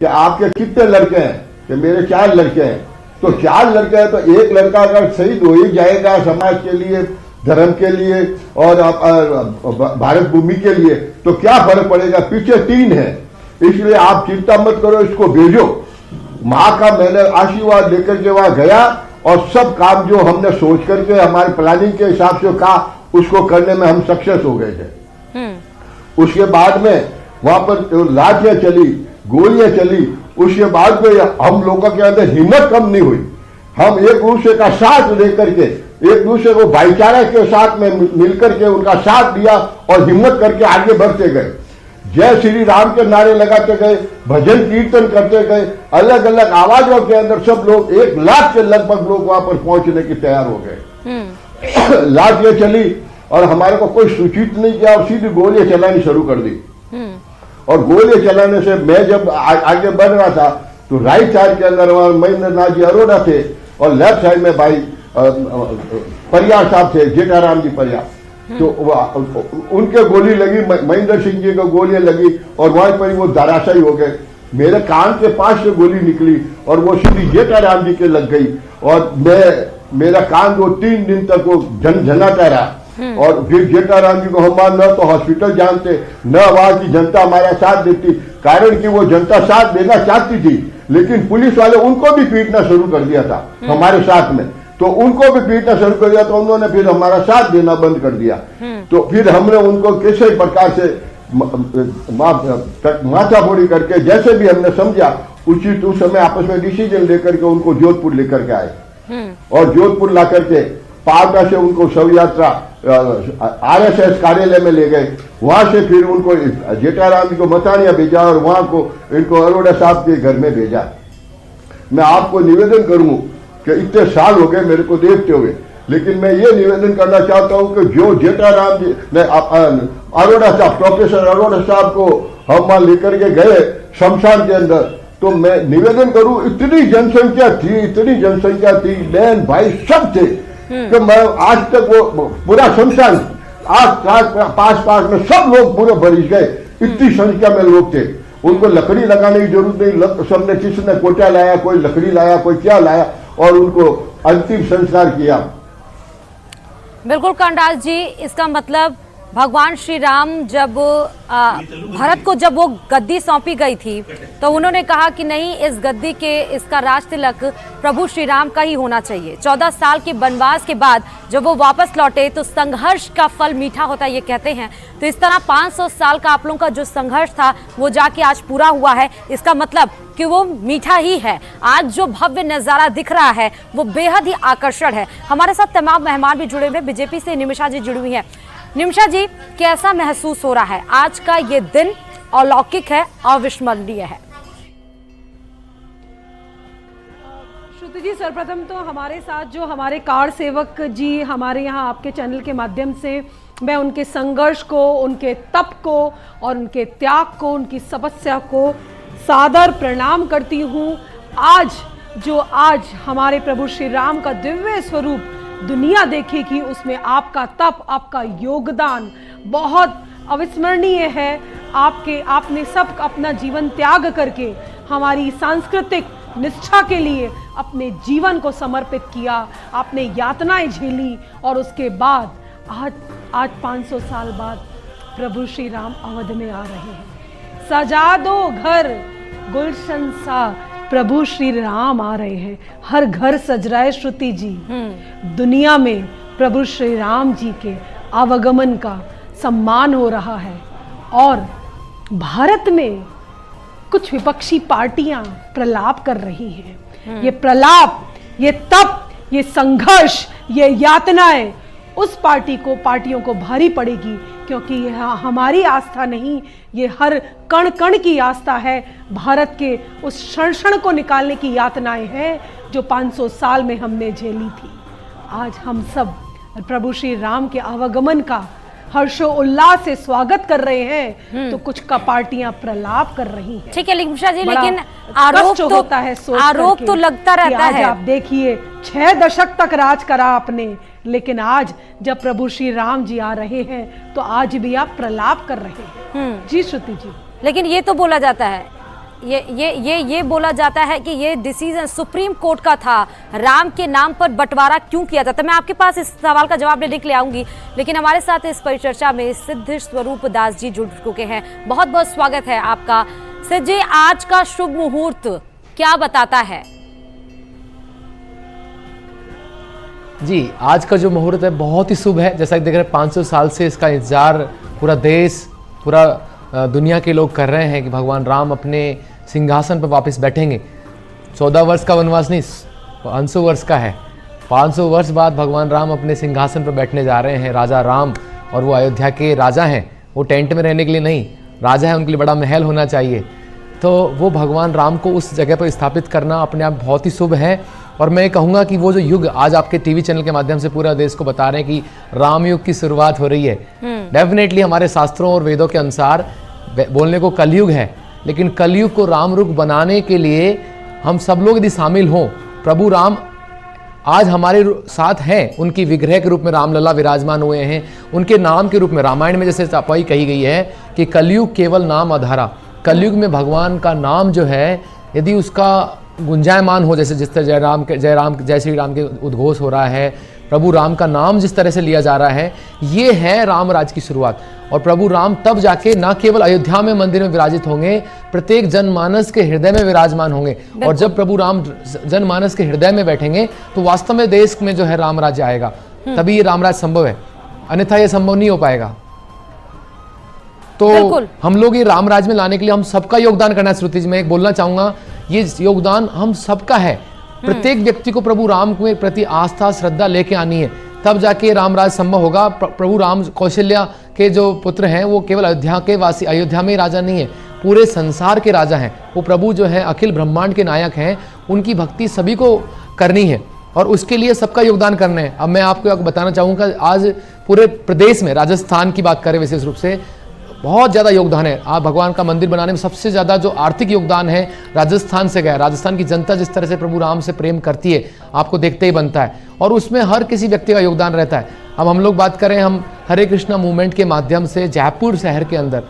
कि आपके कितने लड़के हैं, कि मेरे 4 लड़के हैं। तो 4 लड़के हैं तो एक लड़का अगर शहीद हो ही जाएगा समाज के लिए, धर्म के लिए और भारत भूमि के लिए, तो क्या फर्क पड़ेगा, पीछे 3 है। इसलिए आप चिंता मत करो, इसको भेजो। माँ का मैंने आशीर्वाद लेकर के वहां गया और सब काम जो हमने सोच करके हमारे प्लानिंग के हिसाब से कहा उसको करने में हम सक्सेस हो गए थे। उसके बाद में वहां पर लाठियां चली, गोलियां चली। उसके बाद में हम लोगों के अंदर हिम्मत कम नहीं हुई। हम एक दूसरे का साथ लेकर के, एक दूसरे को भाईचारा के साथ में मिलकर के उनका साथ दिया और हिम्मत करके आगे बढ़ते गए। जय श्री राम के नारे लगाते गए, भजन कीर्तन करते गए, अलग अलग आवाजों के अंदर सब लोग 1 लाख के लगभग लोग वहां पर पहुंचने की तैयार हो गए। लाठियां चली और हमारे को कोई सूचित नहीं किया और सीधी गोलियां चलानी शुरू कर दी। और गोलियां चलाने से मैं जब आगे बढ़ रहा था तो राइट साइड के अंदर महेंद्र नाथ जी अरोड़ा थे और लेफ्ट साइड में भाई परियार साहब थे, जेठाराम जी परियार। तो उनके गोली लगी, महेंद्र सिंह जी को गोलियां लगी और वहां पर वो धराशायी हो गए। मेरे कान के पास से गोली निकली और वो सीधी जेठाराम जी के लग गई और मेरा कान वो 3 दिन तक वो झनझनाता रहा। और फिर जेठाराम जी को हमारे न तो हॉस्पिटल जानते, न वहां की जनता हमारा साथ देती, कारण कि वो जनता साथ देना चाहती थी लेकिन पुलिस वाले उनको भी पीटना शुरू कर दिया था हमारे साथ में। तो उनको भी पीटना शुरू कर दिया तो उन्होंने फिर हमारा साथ देना बंद कर दिया। तो फिर हमने उनको किसी प्रकार से माथाफोड़ी करके जैसे भी हमने समझा उचित उस समय आपस में डिसीजन लेकर के उनको जोधपुर लेकर के आए और जोधपुर ला करके पावटा से उनको शव यात्रा RSS कार्यालय में ले गए। वहां से फिर उनको जेठाराम जी को मतानिया भेजा और वहां को इनको अरोड़ा साहब के घर में भेजा। मैं आपको निवेदन करूं कि इतने साल हो गए मेरे को देखते हुए, लेकिन मैं ये निवेदन करना चाहता हूं कि जो जेठाराम जी ने अरोड़ा साहब, प्रोफेसर अरोड़ा साहब को हम वहां लेकर के गए शमशान के अंदर, तो मैं निवेदन करूं इतनी जनसंख्या थी, बहन भाई सब थे कि मैं आज तक वो पूरा शमशान पास में सब लोग पूरे भरिश गए। इतनी संख्या में लोग थे, उनको लकड़ी लगाने की जरूरत नहीं, सबने किसी ने कोटा लाया, कोई लकड़ी लाया, कोई क्या लाया और उनको अंतिम संस्कार किया। बिल्कुल कर्णदास जी, इसका मतलब भगवान श्री राम जब भरत को जब वो गद्दी सौंपी गई थी तो उन्होंने कहा कि नहीं, इस गद्दी के इसका राज तिलक प्रभु श्री राम का ही होना चाहिए। 14 साल के वनवास के बाद जब वो वापस लौटे तो संघर्ष का फल मीठा होता है, ये कहते हैं। तो इस तरह 500 साल का आप लोगों का जो संघर्ष था वो जाके आज पूरा हुआ है। इसका मतलब कि वो मीठा ही है। आज जो भव्य नज़ारा दिख रहा है वो बेहद ही आकर्षण है। हमारे साथ तमाम मेहमान भी जुड़े हुए, बीजेपी से निमिषा जी जुड़ी हुई हैं। निमिषा जी, कैसा महसूस हो रहा है? आज का ये दिन अलौकिक है, अविस्मरणीय है। श्रुति जी, सर्वप्रथम तो हमारे साथ जो हमारे कार सेवक जी हमारे यहाँ आपके चैनल के माध्यम से, मैं उनके संघर्ष को, उनके तप को और उनके त्याग को, उनकी तपस्या को सादर प्रणाम करती हूँ। आज हमारे प्रभु श्री राम का दिव्य स्वरूप दुनिया देखेगी, उसमें आपका तप, आपका योगदान बहुत अविस्मरणीय है। आपने सब अपना जीवन त्याग करके हमारी सांस्कृतिक निष्ठा के लिए अपने जीवन को समर्पित किया, आपने यातनाएं झेली और उसके बाद आज 500 साल बाद प्रभु श्री राम अवध में आ रहे हैं। सजा दो घर गुलशन सा, प्रभु श्री राम आ रहे हैं, हर घर सज रहा है। श्रुति जी, दुनिया में प्रभु श्री राम जी के आवागमन का सम्मान हो रहा है और भारत में कुछ विपक्षी पार्टियां प्रलाप कर रही हैं। ये प्रलाप, ये तप, ये संघर्ष, ये यातनाएं उस पार्टियों को भारी पड़ेगी, क्योंकि यह हमारी आस्था नहीं, ये हर कण कण की आस्था है। भारत के उस क्षण को निकालने की यातनाएं हैं जो 500 साल में हमने झेली थी। आज हम सब प्रभु श्री राम के आवागमन का हर्षो उल्लास से स्वागत कर रहे हैं, तो कुछ का पार्टियां प्रलाप कर रही हैं। ठीक है निमिषा जी, लेकिन आरोप तो लगता रहता है। आप देखिए 6 दशक तक राज करा आपने, लेकिन आज जब प्रभु श्री राम जी आ रहे हैं तो आज भी आप प्रलाप कर रहे हैं। जी श्रुति जी, लेकिन ये तो बोला जाता है ये बोला जाता है कि ये डिसीजन सुप्रीम कोर्ट का था, राम के नाम पर बंटवारा क्यों किया जाता। मैं आपके पास इस सवाल का जवाब लेने के लिए आऊंगी, लेकिन हमारे साथ इस परिचर्चा में सिद्ध स्वरूप दास जी जुड़ चुके हैं। बहुत बहुत स्वागत है आपका। सिद्ध जी, आज का शुभ मुहूर्त क्या बताता है? जी, आज का जो मुहूर्त है बहुत ही शुभ है। जैसा कि देख रहे हैं 500 साल से इसका इंतजार पूरा देश, पूरा दुनिया के लोग कर रहे हैं कि भगवान राम अपने सिंहासन पर वापस बैठेंगे। 14 वर्ष का वनवास नहीं, 500 वर्ष का है। 500 वर्ष बाद भगवान राम अपने सिंहासन पर बैठने जा रहे हैं। राजा राम, और वो अयोध्या के राजा हैं। वो टेंट में रहने के लिए नहीं, राजा है, उनके लिए बड़ा महल होना चाहिए। तो वो भगवान राम को उस जगह पर स्थापित करना अपने आप बहुत ही शुभ है। और मैं कहूँगा कि वो जो युग आज आपके टीवी चैनल के माध्यम से पूरा देश को बता रहे हैं कि राम युग की शुरुआत हो रही है। डेफिनेटली हमारे शास्त्रों और वेदों के अनुसार बोलने को कलयुग है, लेकिन कलयुग को राम युग बनाने के लिए हम सब लोग यदि शामिल हों, प्रभु राम आज हमारे साथ हैं। उनकी विग्रह के रूप में रामलला विराजमान हुए हैं। उनके नाम के रूप में रामायण में जैसे चापाई कही गई है कि कलयुग केवल नाम आधारा। कलयुग में भगवान का नाम जो है यदि उसका गुंजायमान हो, जैसे जिस तरह जय श्री राम के उद्घोष हो रहा है, प्रभु राम का नाम जिस तरह से लिया जा रहा है, ये है राम राज की शुरुआत। और प्रभु राम तब जाके ना केवल अयोध्या में मंदिर में विराजित होंगे, प्रत्येक जनमानस के हृदय में विराजमान होंगे। और जब प्रभु राम जनमानस के हृदय में बैठेंगे तो वास्तव में देश में जो है राम राज्य आएगा, तभी ये राम राज संभव है, अन्यथा ये संभव नहीं हो पाएगा। तो हम लोग ये राम राज में लाने के लिए हम सबका योगदान करना है। श्रुति जी, मैं एक बोलना चाहूंगा, ये योगदान हम सबका है। प्रत्येक व्यक्ति को प्रभु राम के प्रति आस्था श्रद्धा लेके आनी है, तब जाके रामराज संभव होगा। प्रभु राम कौशल्या के जो पुत्र हैं वो केवल अयोध्या के वासी, अयोध्या में ही राजा नहीं है, पूरे संसार के राजा हैं। वो प्रभु जो है अखिल ब्रह्मांड के नायक हैं, उनकी भक्ति सभी को करनी है और उसके लिए सबका योगदान करना है। अब मैं आपको बताना चाहूँगा, आज पूरे प्रदेश में, राजस्थान की बात करें विशेष रूप से, बहुत ज़्यादा योगदान है। आप भगवान का मंदिर बनाने में सबसे ज़्यादा जो आर्थिक योगदान है राजस्थान से गया। राजस्थान की जनता जिस तरह से प्रभु राम से प्रेम करती है, आपको देखते ही बनता है, और उसमें हर किसी व्यक्ति का योगदान रहता है। अब हम लोग बात करें, हम हरे कृष्णा मूवमेंट के माध्यम से जयपुर शहर के अंदर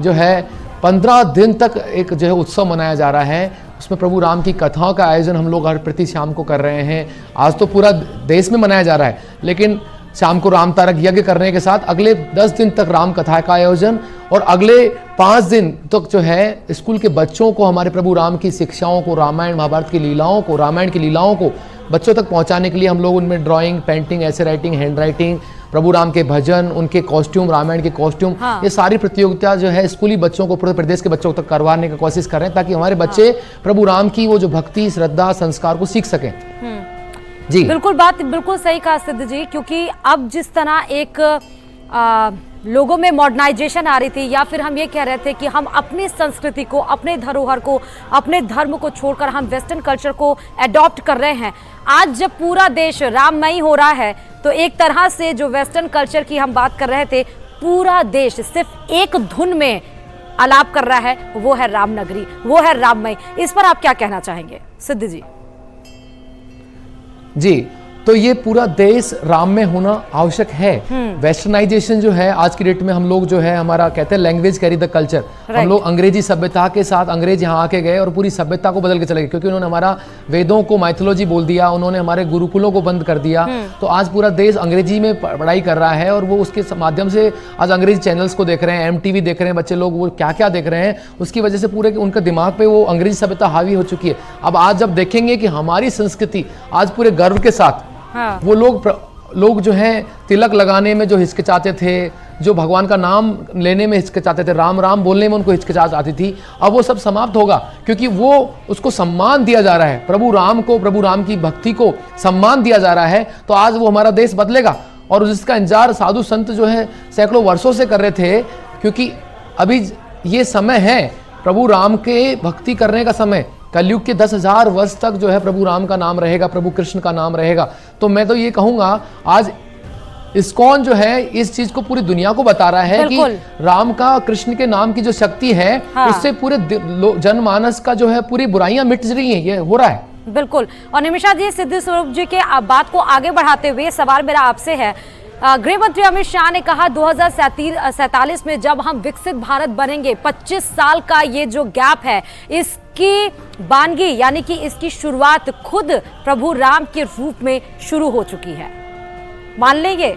जो है 15 दिन तक एक जो है उत्सव मनाया जा रहा है। उसमें प्रभु राम की कथाओं का आयोजन हम लोग हर प्रति शाम को कर रहे हैं। आज तो पूरा देश में मनाया जा रहा है, लेकिन शाम को राम तारक यज्ञ करने के साथ अगले 10 दिन तक राम कथा का आयोजन, और अगले 5 दिन तक जो है स्कूल के बच्चों को हमारे प्रभु राम की शिक्षाओं को, रामायण महाभारत की लीलाओं को, रामायण की लीलाओं को बच्चों तक पहुंचाने के लिए हम लोग उनमें ड्राइंग, पेंटिंग, ऐसे राइटिंग, हैंड राइटिंग, प्रभु राम के भजन, उनके कॉस्ट्यूम, रामायण के कॉस्ट्यूम, ये सारी प्रतियोगिता जो है स्कूली बच्चों को, पूरे प्रदेश के बच्चों तक करवाने की कोशिश कर रहे हैं, ताकि हमारे बच्चे प्रभु राम की वो जो भक्ति, श्रद्धा, संस्कार को सीख सकें। जी बिल्कुल, बात बिल्कुल सही कहा सिद्ध जी, क्योंकि अब जिस तरह एक लोगों में मॉडर्नाइजेशन आ रही थी, या फिर हम ये कह रहे थे कि हम अपनी संस्कृति को, अपने धरोहर को, अपने धर्म को छोड़कर हम वेस्टर्न कल्चर को अडॉप्ट कर रहे हैं। आज जब पूरा देश राममयी हो रहा है, तो एक तरह से जो वेस्टर्न कल्चर की हम बात कर रहे थे, पूरा देश सिर्फ एक धुन में आलाप कर रहा है, वो है रामनगरी, वो है राममयी। इस पर आप क्या कहना चाहेंगे सिद्ध जी? जी, तो ये पूरा देश राम में होना आवश्यक है। वेस्टर्नाइजेशन जो है आज की डेट में, हम लोग जो है, हमारा कहते हैं लैंग्वेज कैरी द कल्चर। हम लोग अंग्रेजी सभ्यता के साथ, अंग्रेज यहाँ आके गए और पूरी सभ्यता को बदल के चले गए, क्योंकि उन्होंने हमारा वेदों को माइथोलॉजी बोल दिया, उन्होंने हमारे गुरुकुलों को बंद कर दिया। तो आज पूरा देश अंग्रेजी में पढ़ाई कर रहा है, और वो उसके माध्यम से आज अंग्रेजी चैनल्स को देख रहे हैं, MTV देख रहे हैं बच्चे लोग, वो क्या क्या देख रहे हैं, उसकी वजह से पूरे उनका दिमाग पे वो अंग्रेजी सभ्यता हावी हो चुकी है। अब आज जब देखेंगे कि हमारी संस्कृति आज पूरे गर्व के साथ, वो लोग जो हैं तिलक लगाने में जो हिचकिचाते थे, जो भगवान का नाम लेने में हिचकिचाते थे, राम राम बोलने में उनको हिचकिचाहट आती थी, अब वो सब समाप्त होगा, क्योंकि वो उसको सम्मान दिया जा रहा है। प्रभु राम को, प्रभु राम की भक्ति को सम्मान दिया जा रहा है। तो आज वो हमारा देश बदलेगा, और जिसका इंतजार साधु संत जो है सैकड़ों वर्षों से कर रहे थे, क्योंकि अभी ये समय है प्रभु राम के भक्ति करने का समय। कलयुग के 10,000 वर्ष तक जो है प्रभु राम का नाम रहेगा, प्रभु कृष्ण का नाम रहेगा। तो मैं तो ये कहूंगा, आज इस्कॉन जो है इस चीज को पूरी दुनिया को बता रहा है कि राम का, कृष्ण के नाम की जो शक्ति है, उससे पूरे जनमानस का जो है पूरी बुराइयां मिट रही हैं, ये हो रहा है। बिल्कुल। और निमिषा जी, सिद्ध स्वरूप जी के बात को आगे बढ़ाते हुए सवाल मेरा आपसे है गृह मंत्री अमित शाह ने कहा 2047 में जब हम विकसित भारत बनेंगे, 25 साल का ये जो गैप है, इसकी बानगी यानी कि इसकी शुरुआत खुद प्रभु राम के रूप में शुरू हो चुकी है। मान लेंगे?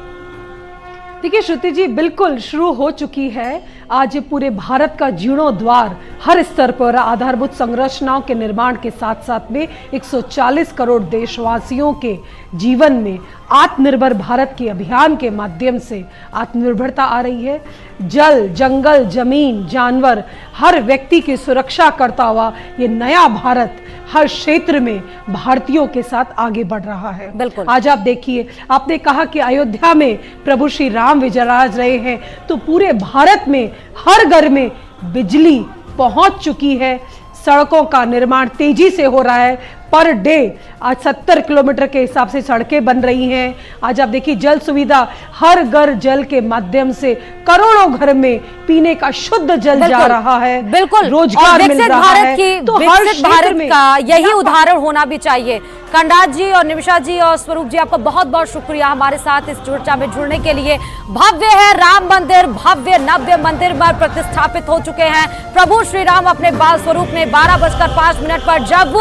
देखिए श्रुति जी, बिल्कुल शुरू हो चुकी है। आज पूरे भारत का जीर्णोद्वार हर स्तर पर आधारभूत संरचनाओं के निर्माण के साथ साथ में 140 करोड़ देशवासियों के जीवन में आत्मनिर्भर भारत के अभियान के माध्यम से आत्मनिर्भरता आ रही है। जल, जंगल, जमीन, जानवर, हर व्यक्ति की सुरक्षा करता हुआ ये नया भारत हर क्षेत्र में भारतीयों के साथ आगे बढ़ रहा है। बिल्कुल। आज आप देखिए, आपने कहा कि अयोध्या में प्रभु श्री राम विराज रहे हैं, तो पूरे भारत में हर घर में बिजली पहुंच चुकी है। सड़कों का निर्माण तेजी से हो रहा है। पर डे आज 70 किलोमीटर के हिसाब से सड़कें बन रही हैं। आज आप देखिए, जल सुविधा, हर घर जल के माध्यम से करोड़ों घर में पीने का शुद्ध जल जा रहा है। बिल्कुल, रोजगार मिल रहा है। तो विकसित भारत का यही उदाहरण होना भी चाहिए। कंडाज जी और निमिषा जी और स्वरूप जी, आपका बहुत बहुत शुक्रिया हमारे साथ इस चर्चा में जुड़ने के लिए। भव्य है राम मंदिर, भव्य नव्य मंदिर में प्रतिष्ठापित हो चुके हैं प्रभु श्री राम अपने बाल स्वरूप में। 12:05 पर जब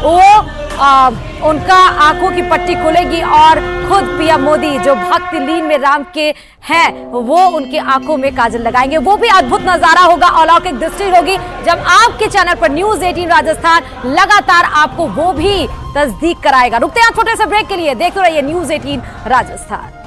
वो उनका आंखों की पट्टी खुलेगी और खुद पीएम मोदी जो भक्ति लीन में राम के हैं वो उनके आंखों में काजल लगाएंगे। वो भी अद्भुत नजारा होगा, अलौकिक दृष्टि होगी जब आपके चैनल पर न्यूज़ 18 राजस्थान लगातार आपको वो भी तस्दीक कराएगा। रुकते हैं छोटे से ब्रेक के लिए, देखते रहिए न्यूज़ 18 राजस्थान।